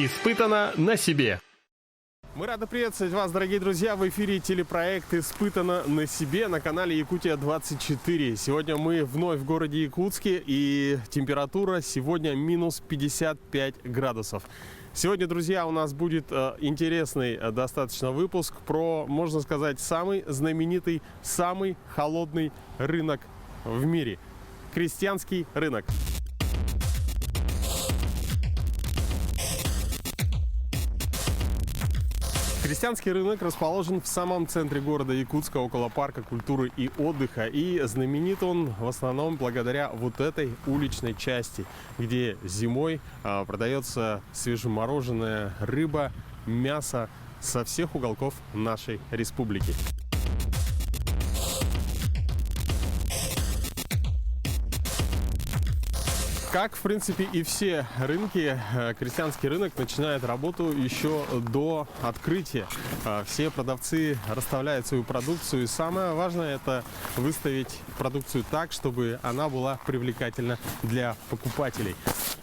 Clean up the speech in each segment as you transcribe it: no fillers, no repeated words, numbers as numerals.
Испытано на себе. Мы рады приветствовать вас, дорогие друзья, в эфире телепроект «Испытано на себе» на канале Якутия-24. Сегодня мы вновь в городе Якутске, и температура сегодня минус 55 градусов. Сегодня, друзья, у нас будет интересный достаточно выпуск про, можно сказать, самый знаменитый, самый холодный рынок в мире – крестьянский рынок. Крестьянский рынок расположен в самом центре города Якутска, около парка культуры и отдыха. И знаменит он в основном благодаря вот этой уличной части, где зимой продается свежемороженая рыба, мясо со всех уголков нашей республики. Как, в принципе, и все рынки, крестьянский рынок начинает работу еще до открытия. Все продавцы расставляют свою продукцию, и самое важное – это выставить продукцию так, чтобы она была привлекательна для покупателей.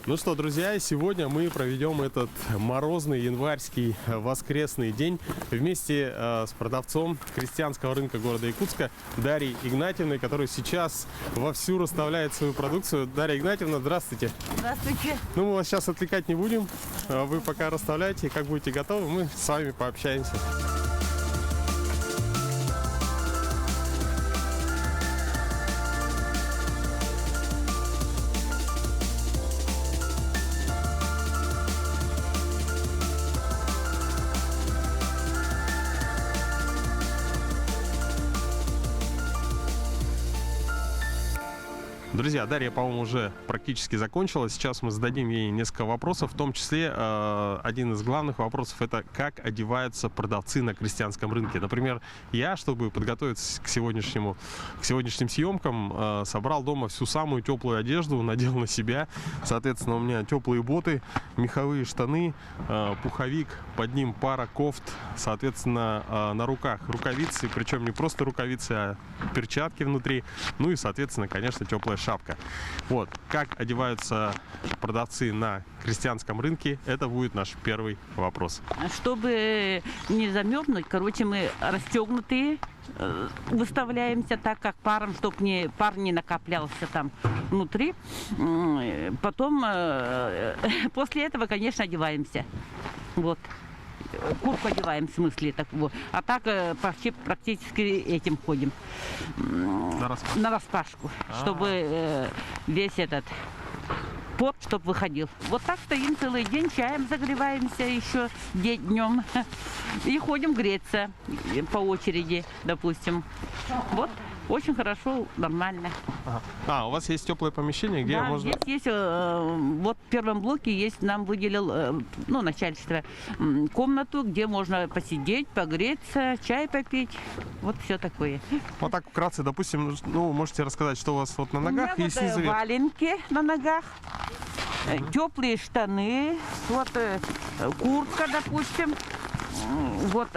Ну что, друзья, сегодня мы проведем этот морозный январский воскресный день вместе с продавцом крестьянского рынка города Якутска Дарьей Игнатьевной, которая сейчас вовсю расставляет свою продукцию. Дарья Игнатьевна, здравствуйте. Здравствуйте. Ну, мы вас сейчас отвлекать не будем. Вы пока расставляйте, как будете готовы, мы с вами пообщаемся. Друзья, Дарья, по-моему, уже практически закончила. Сейчас мы зададим ей несколько вопросов, в том числе один из главных вопросов – это как одеваются продавцы на крестьянском рынке. Например, я, чтобы подготовиться к сегодняшним съемкам, собрал дома всю самую теплую одежду, надел на себя. Соответственно, у меня теплые боты, меховые штаны, пуховик, под ним пара кофт, соответственно, на руках рукавицы, причем не просто рукавицы, а перчатки внутри, ну и, соответственно, конечно, теплая шапка. Вот, как одеваются продавцы на крестьянском рынке, это будет наш первый вопрос. Чтобы не замерзнуть, короче, мы расстегнутые выставляемся так, как паром, чтобы пар не накоплялся там внутри. Потом, после этого, конечно, одеваемся. Вот. Куртку одеваем, в смысле такого. А так практически этим ходим. На распашку. Чтобы весь этот пот, чтобы выходил. Вот так стоим целый день, чаем загреваемся еще днем. И ходим греться по очереди, допустим. Вот. Очень хорошо, нормально. У вас есть теплое помещение, где можно... Здесь есть, вот в первом блоке есть, нам выделил, начальство, комнату, где можно посидеть, погреться, чай попить, вот все такое. Вот так вкратце, допустим, можете рассказать, что у вас вот на ногах есть снизу вверх? Валенки на ногах, теплые штаны, вот куртка, допустим. Вот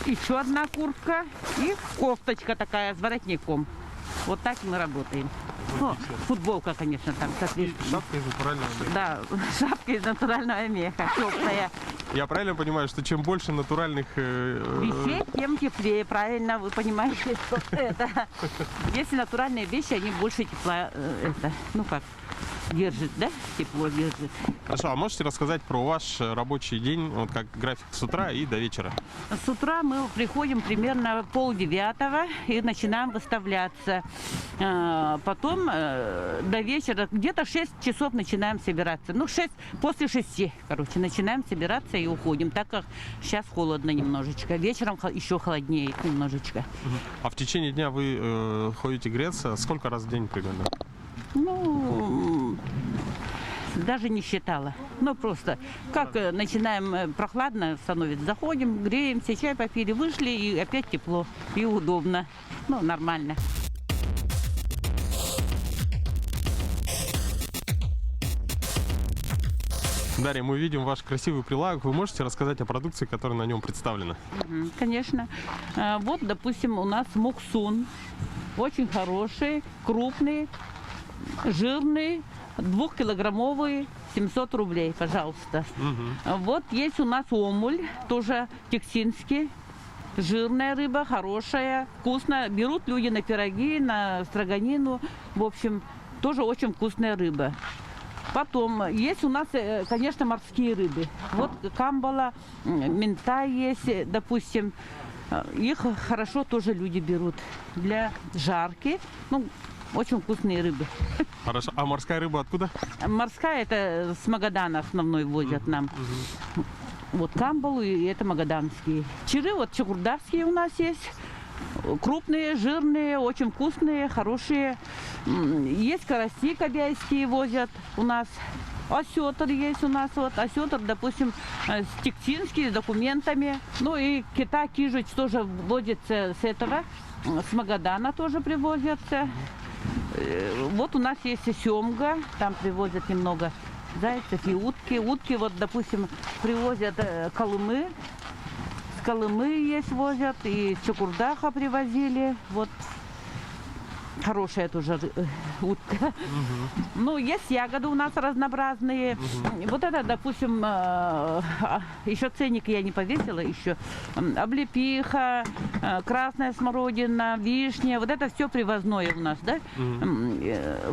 еще одна куртка и кофточка такая с воротником. Вот так мы работаем. Футболка, конечно, там. Шапка из натурального меха. Да, шапка из натурального меха, теплая. Я правильно понимаю, что чем больше натуральных вещей, тем теплее, правильно, вы понимаете, что это. Если натуральные вещи, они больше тепла, держит, да? Тепло держит. Хорошо, а можете рассказать про ваш рабочий день, вот как график с утра и до вечера? С утра мы приходим примерно 8:30 и начинаем выставляться. Потом до вечера, где-то 6 часов начинаем собираться. После 6, начинаем собираться и уходим, так как сейчас холодно немножечко. Вечером еще холоднее немножечко. А в течение дня вы ходите греться? Сколько раз в день примерно? Даже не считала. Просто как начинаем прохладно становится, заходим, греемся, чай попили, вышли, и опять тепло, и удобно. Нормально. Дарья, мы видим ваш красивый прилавок. Вы можете рассказать о продукции, которая на нем представлена? Конечно. Вот, допустим, у нас муксун. Очень хороший, крупный, жирный, 2-килограммовый, 700 рублей, пожалуйста. Мгм. Вот есть у нас омуль, тоже тексинский. Жирная рыба, хорошая, вкусная. Берут люди на пироги, на строганину. В общем, тоже очень вкусная рыба. Потом есть у нас, конечно, морские рыбы. Вот камбала, ментай есть, допустим. Их хорошо тоже люди берут для жарки. Ну, очень вкусные рыбы. Хорошо. А морская рыба откуда? Морская это с Магадана основной возят нам. Вот камбалу и это магаданские. Чиры вот чукурдавские у нас есть. Крупные, жирные, очень вкусные, хорошие. Есть караси кобяйские возят у нас. Осетр есть у нас. Вот осетр, допустим, тектинский с документами. Ну и кита кижич тоже возится с этого. С Магадана тоже привозятся. Вот у нас есть и семга, там привозят немного зайцев и утки. Утки, вот, допустим, привозят Колымы. С Колымы есть возят, и с Чукурдаха привозили. Вот хорошая тоже утка. Ну, есть ягоды у нас разнообразные. Вот это, допустим, еще ценник я не повесила еще. Облепиха, красная смородина, вишня. Вот это все привозное у нас, да?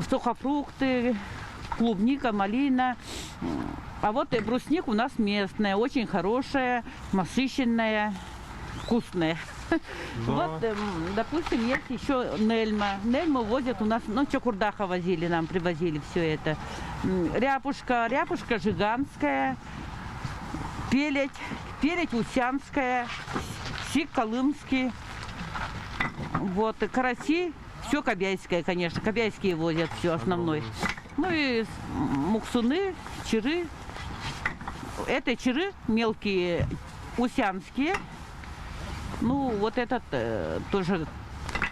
Сухофрукты, клубника, малина. А вот и брусник у нас местная, очень хорошая, насыщенная, вкусная. Да. Вот, допустим, есть еще нельма. Нельму возят у нас, ну, Чукурдаха возили, нам привозили все это. Ряпушка, ряпушка жиганская, пеледь усянская, сик колымский. Вот, и караси, все кобяйское, конечно, кобяйские возят, все основной. Ну и муксуны, чиры. Это чиры мелкие, усянские. Ну, вот этот тоже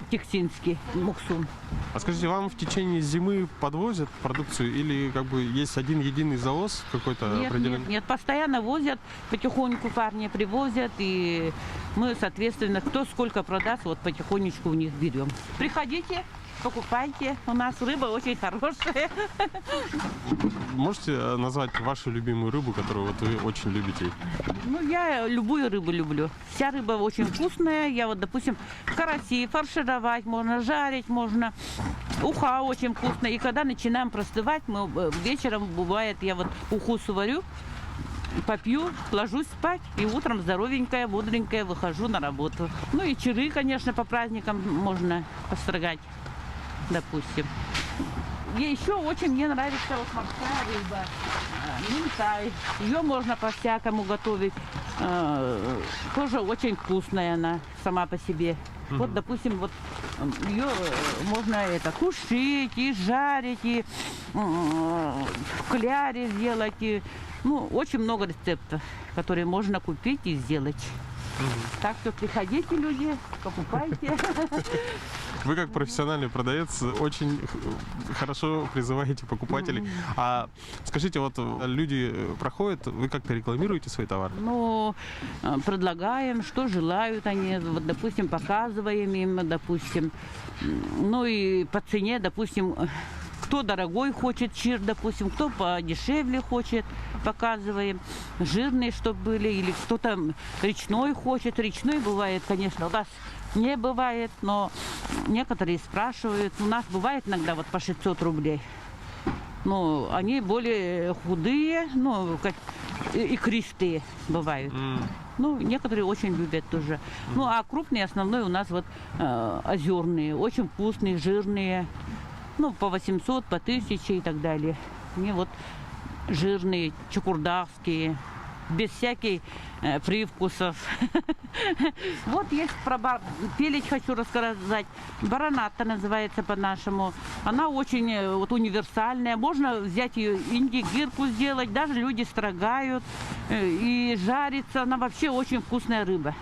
тексинский муксун. А скажите, вам в течение зимы подвозят продукцию или как бы есть один единый завоз какой-то определенный? Нет, постоянно возят, потихоньку парни привозят, и мы, соответственно, кто сколько продаст, вот потихонечку у них берем. Приходите, покупайте, у нас рыба очень хорошая. Можете назвать вашу любимую рыбу, которую вот вы очень любите? Ну, я любую рыбу люблю. Вся рыба очень вкусная. Я вот, допустим, караси фаршировать можно, жарить можно. Уха очень вкусная. И когда начинаем простывать, мы вечером, бывает, я вот уху сварю, попью, ложусь спать, и утром здоровенькая, бодренькая выхожу на работу. Ну и чиры, конечно, по праздникам можно построгать, допустим. И еще очень мне нравится вот морская рыба, минтай. Ее можно по-всякому готовить. Тоже очень вкусная она сама по себе. Вот, допустим, вот ее можно это тушить, и жарить, и в кляре сделать. И, ну, очень много рецептов, которые можно купить и сделать. Так что приходите, люди, покупайте. Вы как профессиональный продавец очень хорошо призываете покупателей. А скажите, вот люди проходят, вы как-то рекламируете свой товар? Ну, предлагаем, что желают они, вот, допустим, показываем им, допустим, ну и по цене, допустим, кто дорогой хочет чир, допустим, кто подешевле хочет, показываем. Жирные, чтобы были, или кто-то речной хочет. Речной бывает, конечно, у нас не бывает, но некоторые спрашивают. У нас бывает иногда вот по 600 рублей. Ну, они более худые, ну, как и крестые бывают. Ну, некоторые очень любят тоже. Ну, а крупные, основной у нас вот озерные, очень вкусные, жирные. Ну, по 800, по 1000 и так далее. Мне вот жирные, чукурдавские, без всяких привкусов. Вот есть про пеледь, хочу рассказать. Бараната называется по-нашему. Она очень вот универсальная. Можно взять ее, индигирку сделать. Даже люди строгают и жарится. Она вообще очень вкусная рыба.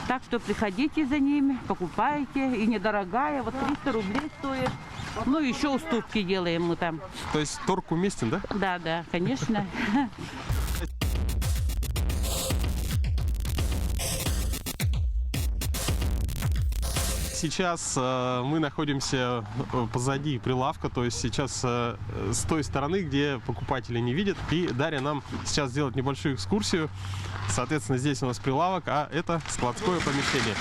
Так что приходите за ними, покупайте. И недорогая, вот 300 рублей стоит. Ну, еще уступки делаем мы там. То есть торг уместен, да? Да, да, конечно. сейчас мы находимся позади прилавка, то есть сейчас с той стороны, где покупатели не видят. И Дарья нам сейчас сделает небольшую экскурсию. Соответственно, здесь у нас прилавок, а это складское помещение.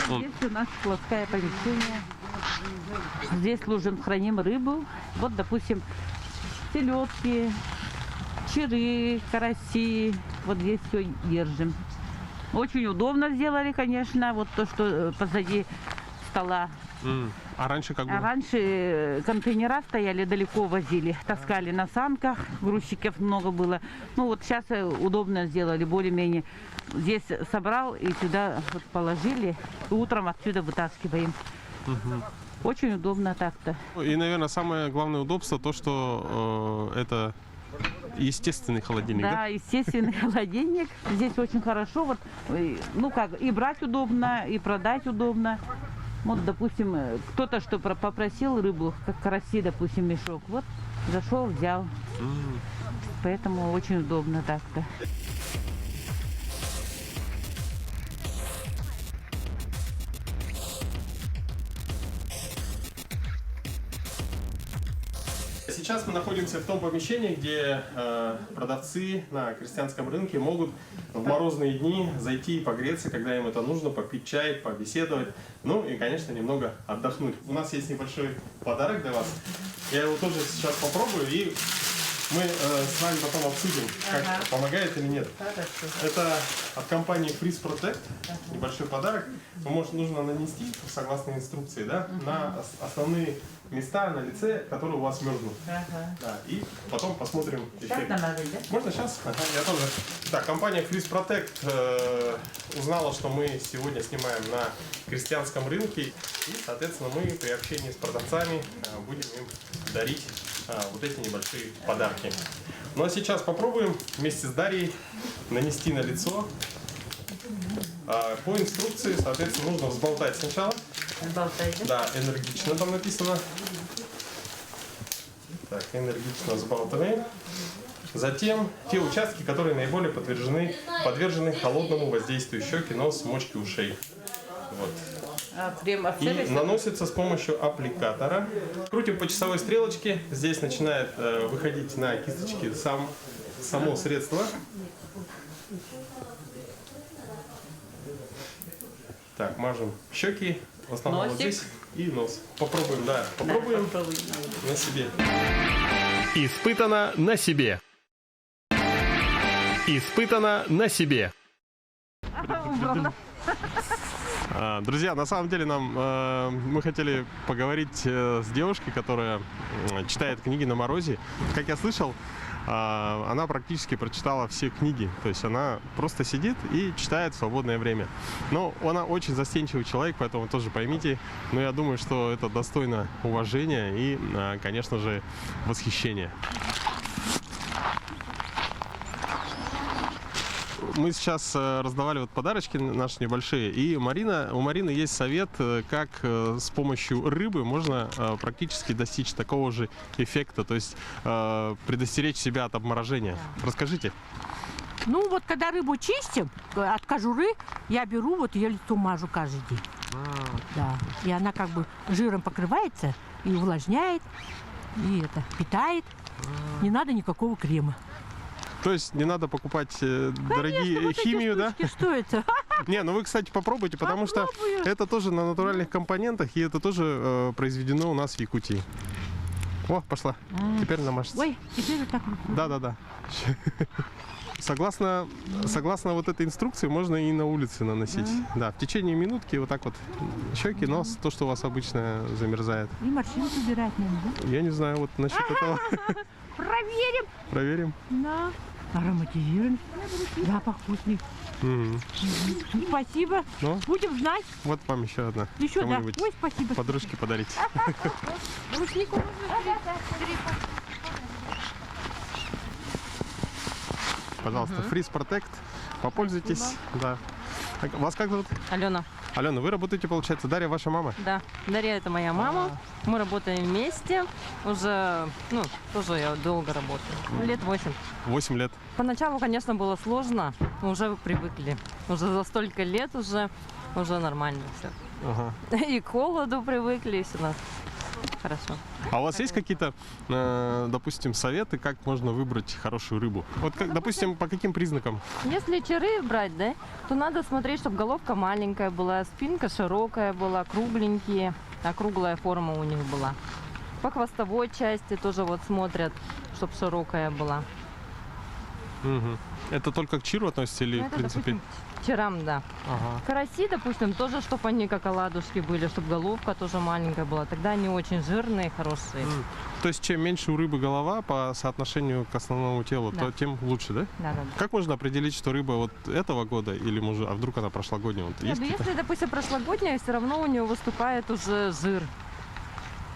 Здесь у нас складское помещение. Здесь храним рыбу. Вот, допустим, селедки, черы, караси. Вот здесь все держим. Очень удобно сделали, конечно, вот то, что позади стола. А раньше как А было? раньше контейнера стояли, далеко возили, таскали на санках, грузчиков много было. Ну вот сейчас удобно сделали, более-менее. Здесь собрал и сюда вот положили, и утром отсюда вытаскиваем. Очень удобно так-то. И, наверное, самое главное удобство то, что это естественный холодильник, да? Да, естественный холодильник. Здесь очень хорошо. Вот, ну как, и брать удобно, и продать удобно. Вот, допустим, кто-то что попросил рыбу, как караси, допустим, мешок. Вот, зашел, взял. Поэтому очень удобно так-то. Сейчас мы находимся в том помещении, где продавцы на крестьянском рынке могут в морозные дни зайти и погреться, когда им это нужно, попить чай, побеседовать, ну и, конечно, немного отдохнуть. У нас есть небольшой подарок для вас. Я его тоже сейчас попробую, и мы с вами потом обсудим, как помогает или нет. Это от компании Freeze Protect, небольшой подарок. Нужно нанести, согласно инструкции, да, на основные места на лице, которые у вас мерзнут. Да, и потом посмотрим эффект. Можно сейчас? Я тоже. Так, компания Freeze Protect узнала, что мы сегодня снимаем на крестьянском рынке. И, соответственно, мы при общении с продавцами будем им дарить вот эти небольшие подарки. Ну а сейчас попробуем вместе с Дарьей нанести на лицо. По инструкции, соответственно, нужно взболтать сначала. Да, энергично там написано. Так, энергично взбалтываем. Затем те участки, которые наиболее подвержены холодному воздействию: щеки, нос, мочки ушей. Вот. И наносится с помощью аппликатора. Крутим по часовой стрелочке. Здесь начинает выходить на кисточке само средство. Так, мажем щеки, в основном вот здесь, и нос. Попробуем, да, попробуем на себе. Испытано на себе. Испытано на себе. Друзья, на самом деле мы хотели поговорить с девушкой, которая читает книги на морозе. Как я слышал, она практически прочитала все книги. То есть она просто сидит и читает в свободное время. Но она очень застенчивый человек, поэтому тоже поймите. Но я думаю, что это достойно уважения и, конечно же, восхищения. Мы сейчас раздавали вот подарочки наши небольшие, и у Марины есть совет, как с помощью рыбы можно практически достичь такого же эффекта, то есть предостеречь себя от обморожения. Расскажите. Ну вот когда рыбу чистим от кожуры, я беру, вот ее лицо мажу каждый день. Да. И она как бы жиром покрывается и увлажняет, и это питает. Не надо никакого крема. То есть не надо покупать дорогие вот химию, да? Что это? Не, ну вы, кстати, попробуйте, потому что это тоже на натуральных компонентах, и это тоже произведено у нас в Якутии. О, пошла. Теперь намажется. Ой, теперь вот так. Да. Согласно вот этой инструкции, можно и на улице наносить. Да, в течение минутки вот так вот щеки, нос, то, что у вас обычно замерзает. И морщинки убирать надо, да? Я не знаю, вот насчет этого. Проверим. Проверим. Да. Ароматизируем. Запах вкусный. Спасибо. Ну? Будем знать. Вот вам еще одна. Еще, да. Кому-нибудь Ой, спасибо. подружке подарить. Рушнику можно. Пожалуйста, Freeze Protect. Попользуйтесь. Да. Вас как зовут? Алена. Алена, вы работаете, получается, Дарья ваша мама? Да, Дарья это моя мама. Мы работаем вместе. Уже, тоже я долго работаю. Лет 8. 8 лет. Поначалу, конечно, было сложно, но уже привыкли. Уже за столько лет уже уже нормально все. Ага. И к холоду привыкли, и все у нас хорошо. А у вас есть какие-то, допустим, советы, как можно выбрать хорошую рыбу? Вот, как, допустим, по каким признакам? Если черы брать, да, то надо смотреть, чтобы головка маленькая была, спинка широкая была, кругленькие, округлая форма у них была. По хвостовой части тоже вот смотрят, чтобы широкая была. Мгм. Это только к чиру относится или, Ну, это, в принципе? допустим, черам, да. Ага. Караси, допустим, тоже, чтобы они как оладушки были, чтобы головка тоже маленькая была. Тогда они очень жирные, хорошие. То есть, чем меньше у рыбы голова по соотношению к основному телу, Да. то тем лучше, да? Да, да. Как можно определить, что рыба вот этого года или может, а вдруг она прошлогодняя? Вот Нет, есть ну какие-то? если, допустим, прошлогодняя, все равно у нее выступает уже жир.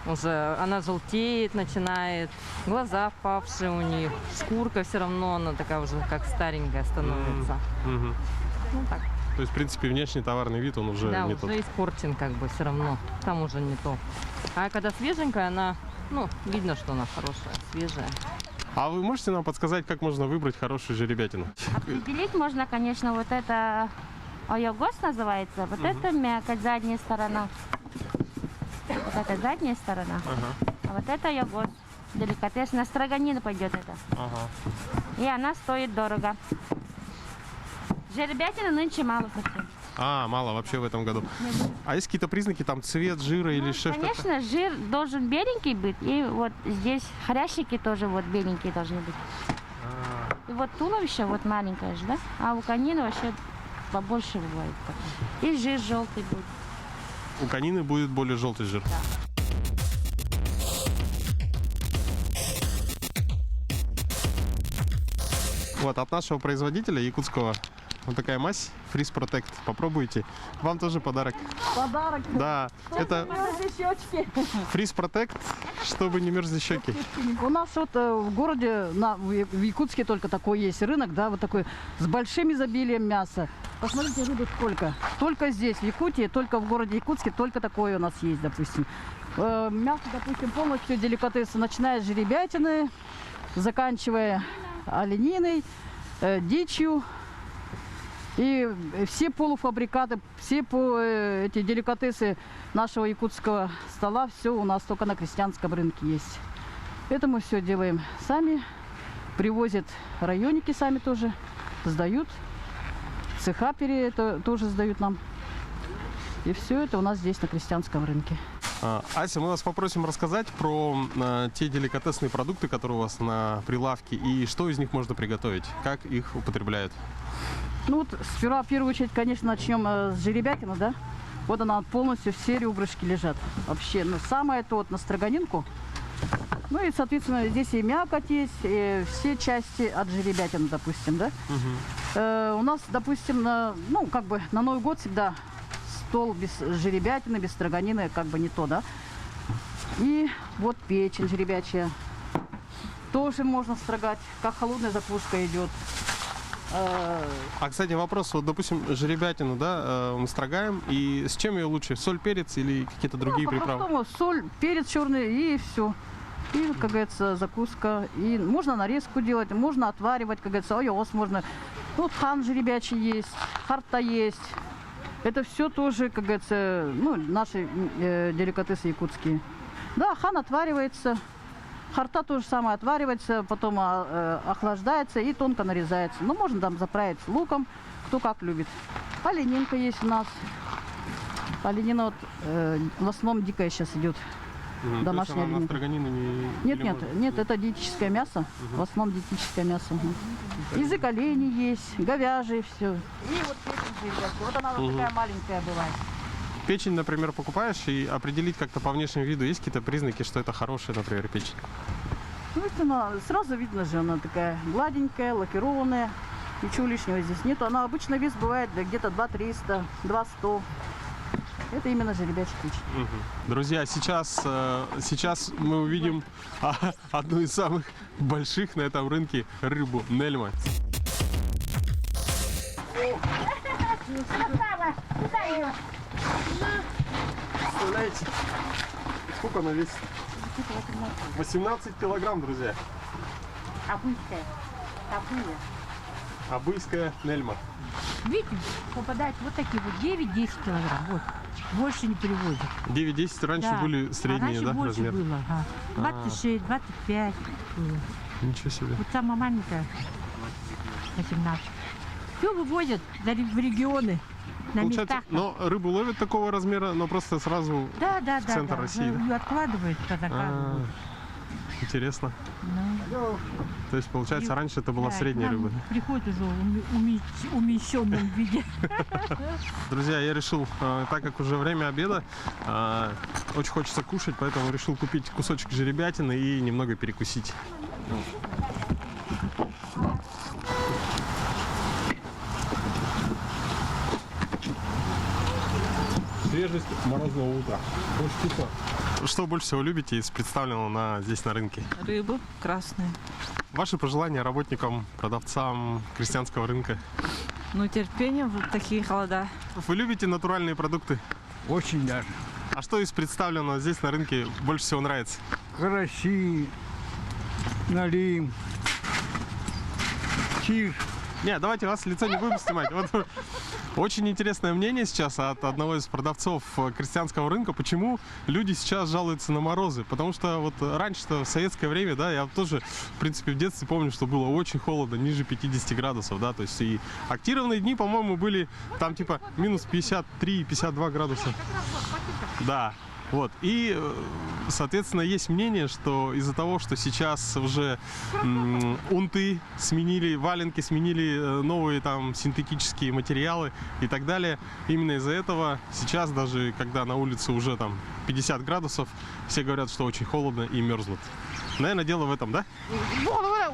Уже она желтеет, начинает, глаза впавшие у них, шкурка все равно, она такая уже как старенькая становится. Мгм. Ну так, То есть, в принципе, внешний товарный вид, он уже да, не уже тот. испорчен как бы все равно, там уже не то. А когда свеженькая, она, ну, видно, что она хорошая, свежая. А вы можете нам подсказать, как можно выбрать хорошую жеребятину? Определить можно, конечно, вот это ойогос называется, вот это мякоть, задняя сторона. Вот это задняя сторона, а вот это ойогос. Деликатес, на строганину пойдет это. Ага. И она стоит дорого. Жеребятины нынче мало совсем. А, мало вообще в этом году. А есть какие-то признаки, там цвет жира или что-то? Конечно, жир должен беленький быть, и вот здесь хрящики тоже вот беленькие должны быть. И вот туловище вот маленькое же, да? А у конины вообще побольше бывает. И жир желтый будет. У конины будет более желтый жир. Вот от нашего производителя якутского вот такая мазь Freeze Protect. Попробуйте. Вам тоже подарок. Подарок. Да, это Щечки. Freeze Protect, чтобы не мерзли щеки. У нас вот в городе, в Якутске только такой есть рынок, да, вот такой с большим изобилием мяса. Посмотрите, рыбы сколько. Только здесь, в Якутии, только в городе Якутске, только такое у нас есть, допустим. Мясо, допустим, полностью деликатесы, начиная с жеребятины, заканчивая олениной, дичью. И все полуфабрикаты, все эти деликатесы нашего якутского стола, все у нас только на крестьянском рынке есть. Это мы все делаем сами, привозят районники сами тоже, сдают, цеха тоже сдают нам. И все это у нас здесь на крестьянском рынке. Ася, мы вас попросим рассказать про те деликатесные продукты, которые у вас на прилавке, и что из них можно приготовить, как их употребляют. Ну вот сперва, в первую очередь, конечно, начнем с жеребятины, да? Вот она полностью, все ребрышки лежат. Вообще, ну самое это вот на строганинку. Ну и, соответственно, здесь и мякоть есть, и все части от жеребятины, допустим, да? У нас, допустим, на Новый год всегда стол без жеребятины, без строганины, как бы не то, да? И вот печень жеребячая. Тоже можно строгать, как холодная закуска идет. А, кстати, вопрос, вот, допустим, жеребятину, да, мы строгаем, и с чем ее лучше, соль, перец или какие-то другие приправы? По-простому, соль, перец черный и все. И, как говорится, закуска. И можно нарезку делать, можно отваривать, как говорится, ойос можно. Вот хан жеребячий есть, харта есть. Это все тоже, как говорится, ну, наши деликатесы якутские. Да, хан отваривается. Харта то же самое отваривается, потом охлаждается и тонко нарезается. Ну, можно там заправить луком, кто как любит. Оленинка есть у нас. Оленина вот в основном дикая сейчас идет. Домашняя оленинка. Нет, это диетическое мясо. В основном диетическое мясо. Язык оленей есть, говяжий, все. И вот печень жеребячая. Вот она вот такая маленькая бывает. Печень, например, покупаешь, и определить как-то по внешнему виду, есть какие-то признаки, что это хорошая, например, печень? Ну, это она, сразу видно же, она такая гладенькая, лакированная. Ничего лишнего здесь нету. Она обычно вес бывает где-то 2300, 2100. Это именно жеребячая печень. Друзья, сейчас мы увидим одну из самых больших на этом рынке рыбу Нельма. Представляете, сколько она весит? 18 килограмм, друзья. Обычная. Такую. Абыйская Нельма. Видите, попадает вот такие вот 9-10 килограмм. Вот. Больше не привозят. 9-10 раньше Да. были средние, раньше да, больше размер? было. Ага. 26, 25 было. Ничего себе. Вот самая маленькая 18. Все вывозят в регионы, на Получается, местах. но рыбу ловят такого размера, но просто сразу Да, да, в да. центр да. России, да? Ее откладывают по заказу. А, интересно. Ну, То есть, получается, И- раньше это была да, средняя к нам рыба. Приходит уже в уменьшенном виде. Друзья, я решил, так как уже время обеда, очень хочется кушать, поэтому решил купить кусочек жеребятины и немного перекусить. Свежесть морозного утра. Очень вкусно. Что больше всего любите из представленного здесь на рынке? Рыбу красную. Ваши пожелания работникам, продавцам крестьянского рынка? Ну, терпение в такие холода. Вы любите натуральные продукты? Очень даже. А что из представленного здесь на рынке больше всего нравится? Караси, налим, чиж. Не, давайте вас лицо не будем снимать. Вот, очень интересное мнение сейчас от одного из продавцов крестьянского рынка. Почему люди сейчас жалуются на морозы? Потому что вот раньше-то в советское время, да, я тоже, в принципе, в детстве помню, что было очень холодно, ниже 50 градусов, да, то есть и активные дни, по-моему, были там типа минус 53-52 градуса. Да. Вот. И, соответственно, есть мнение, что из-за того, что сейчас уже унты сменили, валенки сменили новые там синтетические материалы и так далее, именно из-за этого сейчас даже, когда на улице уже там 50 градусов, все говорят, что очень холодно и мерзнут. Наверное, дело в этом, да?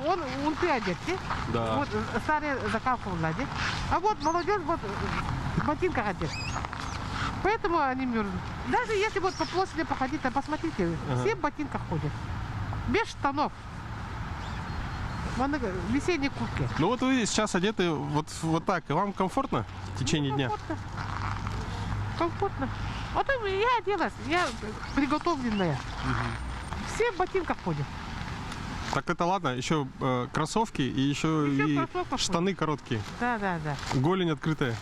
Он унты одеты. Да. Вот старые закалка влади. А вот молодежь вот в ботинках одет. Поэтому они мерзнут. Даже если вот по площади походить, там посмотрите, все в ботинках ходят. Без штанов. В весенней куртке. Ну вот вы сейчас одеты вот так, и вам комфортно в течение дня? Комфортно. Вот я оделась, я приготовленная. Все в ботинках ходят. Так это ладно, еще кроссовки и еще и кроссовках штаны короткие. Да. Голень открытая.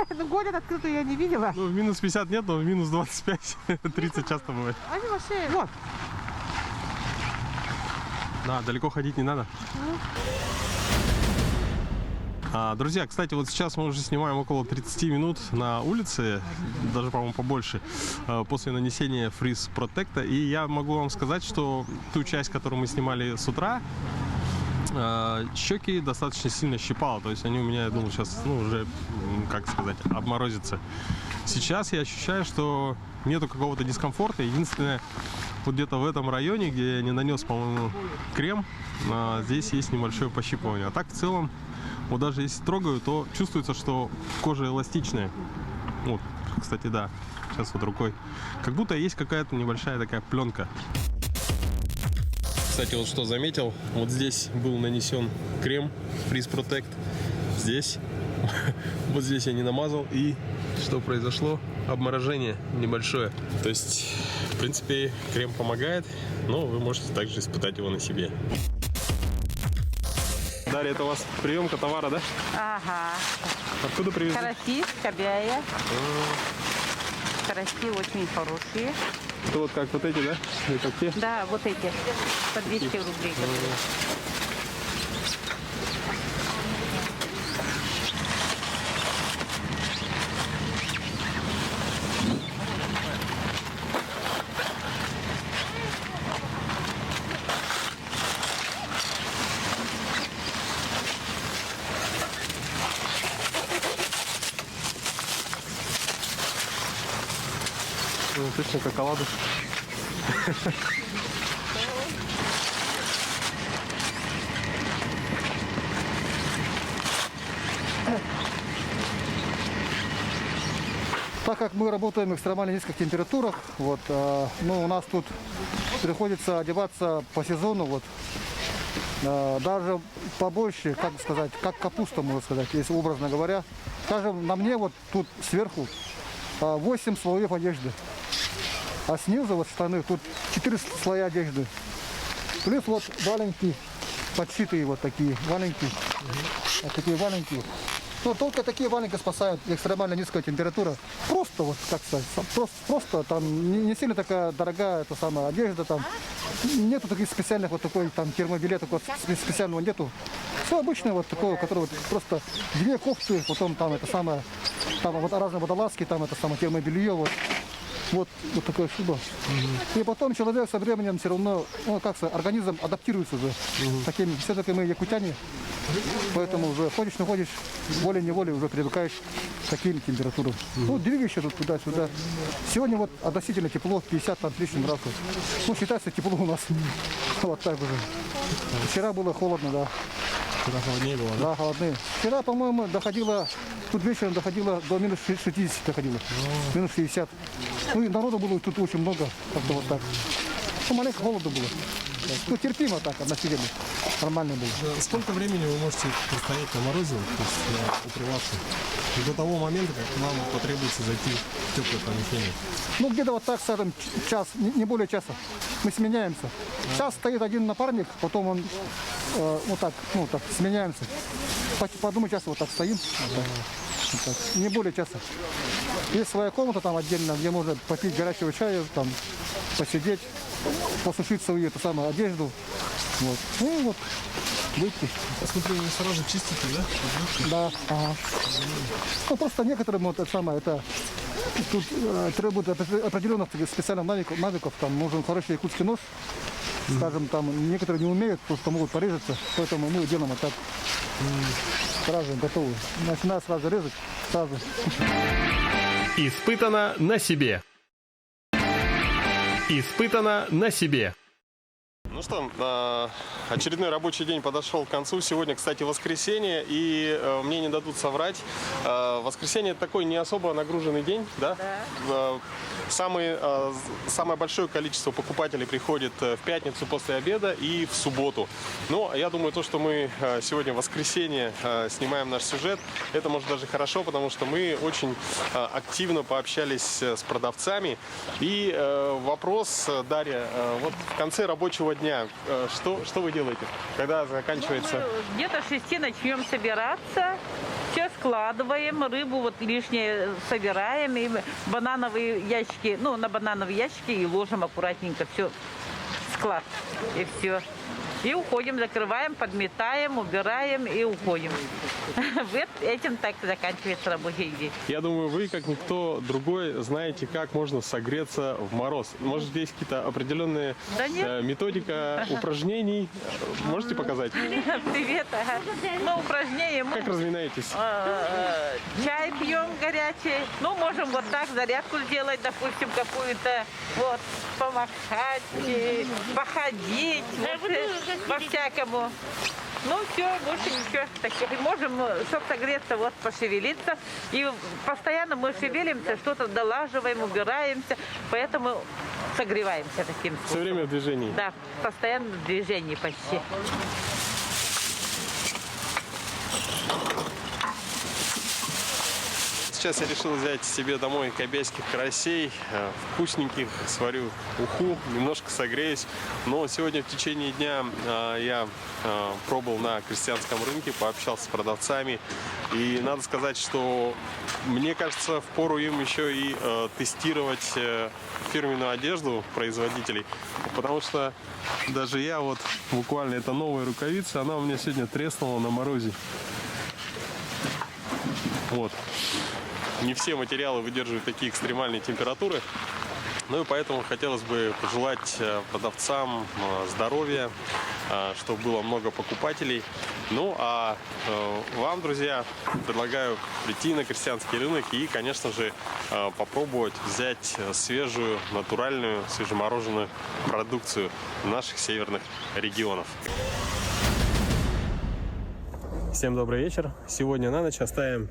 Ну, голень открытую я не видела. Ну, в минус 50 нет, но в минус 25-30 часто бывает. Они вообще... Вот. Да, далеко ходить не надо. Друзья, кстати, вот сейчас мы уже снимаем около 30 минут на улице, даже, по-моему, побольше, после нанесения Freeze Protect. И я могу вам сказать, что ту часть, которую мы снимали с утра, щеки достаточно сильно щипало. То есть они у меня, я думаю, сейчас, уже, как сказать, обморозятся. Сейчас я ощущаю, что нету какого-то дискомфорта. Единственное, вот где-то в этом районе, где я не нанес, по-моему, крем, здесь есть небольшое пощипывание. А так, в целом, вот даже если трогаю, то чувствуется, что кожа эластичная. Вот, кстати, да. Сейчас вот рукой. Как будто есть какая-то небольшая такая пленка. Кстати, вот что заметил. Вот здесь был нанесен крем Freeze Protect. Здесь. Вот здесь я не намазал. И что произошло? Обморожение небольшое. То есть, в принципе, крем помогает. Но вы можете также испытать его на себе. Дарья, это у вас приемка товара, да? Ага. Откуда привезли? Караси, Кобяя. Караси очень хорошие. Это вот как вот эти, да? Или как те? Да, вот эти. По 200 рублей. Ну, точно как оладушки. Так как мы работаем в экстремально низких температурах, вот, у нас тут приходится одеваться по сезону, вот, даже побольше, как сказать, как капуста, можно сказать, если образно говоря. Скажем, на мне вот тут сверху 8 слоев одежды, а снизу вот штаны, тут 4 слоя одежды. Плюс вот валенки, подшитые вот такие, валенки, вот такие валенки. Но только такие валенки спасают, экстремально низкая температура. Просто, вот, как сказать, просто там не сильно такая дорогая эта самая одежда, там нету таких специальных, вот такой там термобилет, такого специального нету. Все обычное, вот такое, которое вот, просто 2 кофты, потом там это самое, там вот разные водолазки, там это самое термобелье, вот такая шуба. И потом человек со временем все равно, ну, как сказать, организм адаптируется уже. Все-таки мы якутяне, поэтому уже ходишь, не ходишь, волей-неволей уже привыкаешь к таким температурам. Ну, двигаешься тут туда-сюда. Сегодня вот относительно тепло, 50 там, с лишним градусов. Ну, считается тепло у нас. Вот так уже. Вчера было холодно, да. Вчера холоднее было, да? Да, холоднее. Вчера, по-моему, доходило, тут вечером доходило до минус 60 доходило. Минус 60. Ну и народу было тут очень много, как-то вот так. Ну, маленько холодно было. Ну, терпимо так, относительно. Нормально было. Сколько времени вы можете простоять на морозе, то есть укрываться? До того момента, как вам потребуется зайти в теплое помещение? Ну, где-то вот так, скажем, час, не более часа. Мы сменяемся. Час стоит один напарник, потом он вот так сменяемся. По одному часу вот так стоим. Вот так. Не более часа. Есть своя комната там отдельно, где можно попить горячего чая, там, посидеть, посушить свою эту самую одежду. Вот. Ну вот, выйти. Посмотрю, вы сразу чистите, да? Да, ага. Ну, просто некоторым вот это самое, это тут требует определенных специальных навыков, там нужен хороший якутский нож. Скажем, там некоторые не умеют, просто могут порезаться, поэтому мы делаем вот так. Сразу готовы. Начинаем сразу резать, сразу. Испытано на себе. Испытано на себе. Ну что, очередной рабочий день подошел к концу. Сегодня, кстати, воскресенье, и мне не дадут соврать. Воскресенье – это такой не особо нагруженный день, да? Да. Самое большое количество покупателей приходит в пятницу после обеда и в субботу. Но я думаю, то, что мы сегодня в воскресенье снимаем наш сюжет, это может даже хорошо, потому что мы очень активно пообщались с продавцами. И вопрос, Дарья, вот в конце рабочего дня, что вы делаете, когда заканчивается? Где-то 6 начнем собираться, все складываем, рыбу вот лишнее собираем, и банановые ящики, ну, на банановые ящики и ложим аккуратненько все в склад, и все. И уходим, закрываем, подметаем, убираем и уходим. Этим так заканчивается рабочий день. Я думаю, вы, как никто другой, знаете, как можно согреться в мороз. Может, есть какие-то определенные методика упражнений? Можете показать? Привет. Ну, упражнения. Как разминаетесь? Чай пьем горячий. Ну, можем вот так зарядку сделать, допустим, какую-то. Вот, помахать, походить. По-всякому. Ну, все, больше ничего таких. Можем, чтобы согреться, вот, пошевелиться. И постоянно мы шевелимся, что-то долаживаем, убираемся. Поэтому согреваемся таким способом. Все время в движении? Да, постоянно в движении почти. Сейчас я решил взять себе домой кобяйских карасей, вкусненьких, сварю уху, немножко согреюсь. Но сегодня в течение дня я пробовал на крестьянском рынке, пообщался с продавцами. И надо сказать, что мне кажется, впору им еще и тестировать фирменную одежду производителей. Потому что даже я вот буквально, это новая рукавица, она у меня сегодня треснула на морозе. Вот. Не все материалы выдерживают такие экстремальные температуры. Ну и поэтому хотелось бы пожелать продавцам здоровья, чтобы было много покупателей. Ну а вам, друзья, предлагаю прийти на крестьянский рынок и, конечно же, попробовать взять свежую, натуральную, свежемороженую продукцию наших северных регионов. Всем добрый вечер. Сегодня на ночь оставим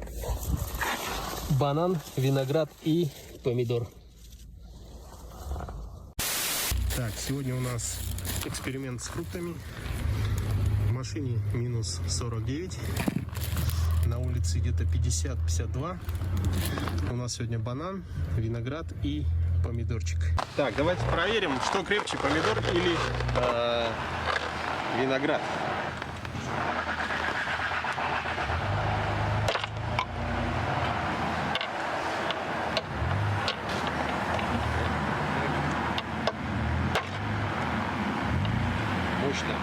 банан, виноград и помидор. Так, сегодня у нас эксперимент с фруктами. В машине минус 49. На улице где-то 50-52. У нас сегодня банан, виноград и помидорчик. Так, давайте проверим, что крепче, помидор или виноград. точно.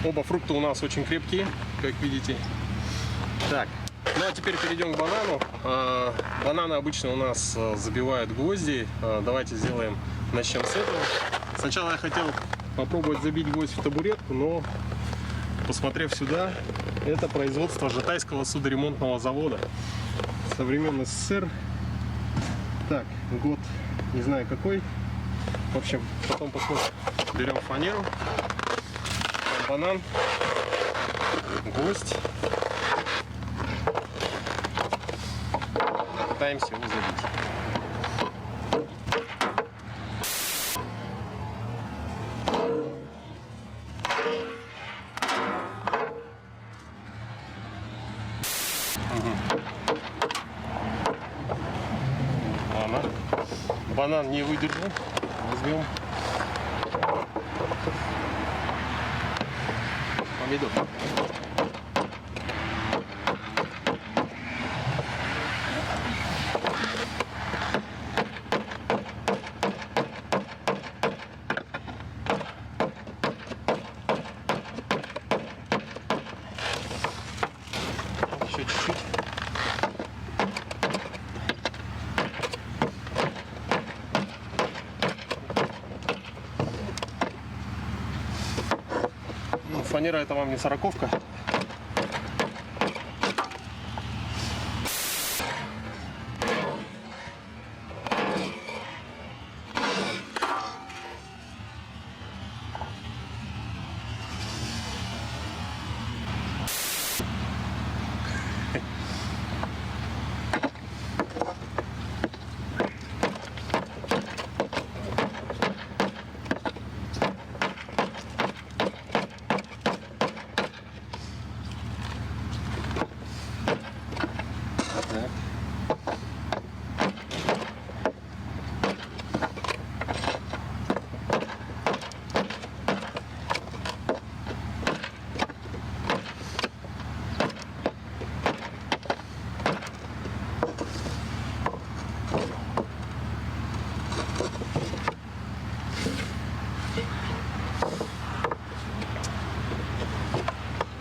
Оба фрукта у нас очень крепкие, как видите. Так, ну а теперь перейдем к банану. Бананы обычно у нас забивают гвозди. Давайте начнем с этого. Сначала я хотел попробовать забить гвоздь в табуретку, но, посмотрев сюда, это производство Житайского судоремонтного завода со времен СССР. Так, год не знаю какой. В общем, потом посмотрим. Берем фанеру, банан, гвоздь. Пытаемся его забить. Ладно. Банан не выдержал. Возьмем помидор. Еще чуть-чуть. Ну, фанера это вам не сороковка.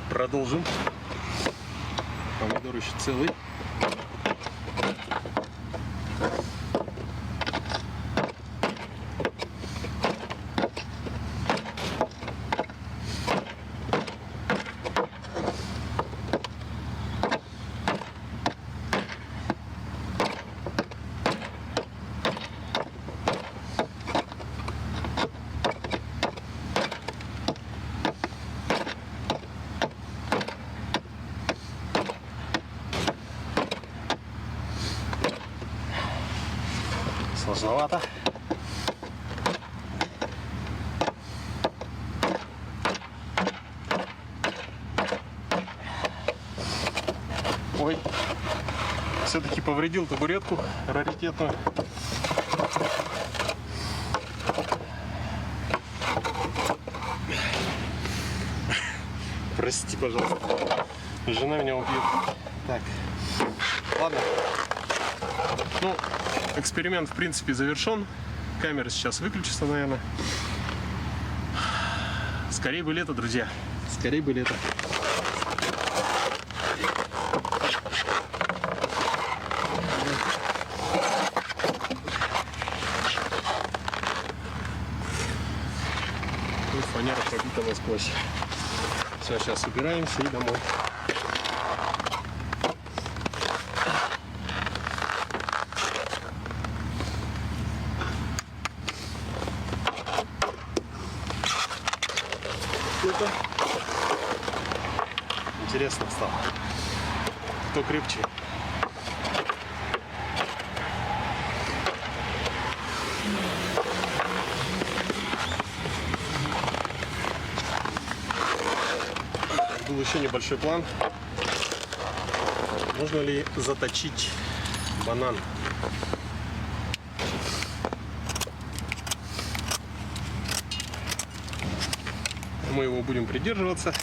Продолжим. Помидор еще целый. Сложновато. Ой, все-таки повредил табуретку раритетную. Простите, пожалуйста. Жена меня убьет. Так, ладно. Ну, эксперимент, в принципе, завершен. Камера сейчас выключится, наверное. Скорее бы лето, друзья. Скорее бы лето. И фанера пробита насквозь. Все, сейчас убираемся и домой. Это интересно стало. Кто крепче? Был еще небольшой план. Можно ли заточить банан? Мы его будем придерживаться.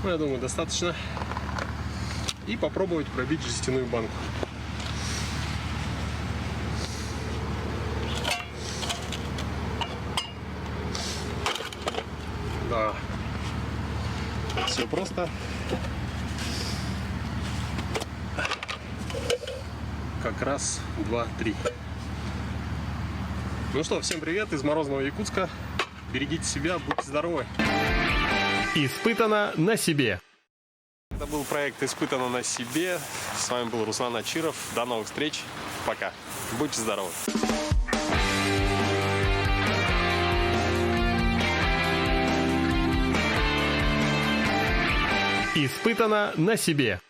Ну, я думаю, достаточно. И попробовать пробить жестяную банку. Да. Все просто. Как раз 2-3. Ну что, всем привет из морозного Якутска. Берегите себя, будьте здоровы. Испытано на себе. Это был проект «Испытано на себе». С вами был Руслан Ачиров. До новых встреч. Пока. Будьте здоровы. Испытано на себе.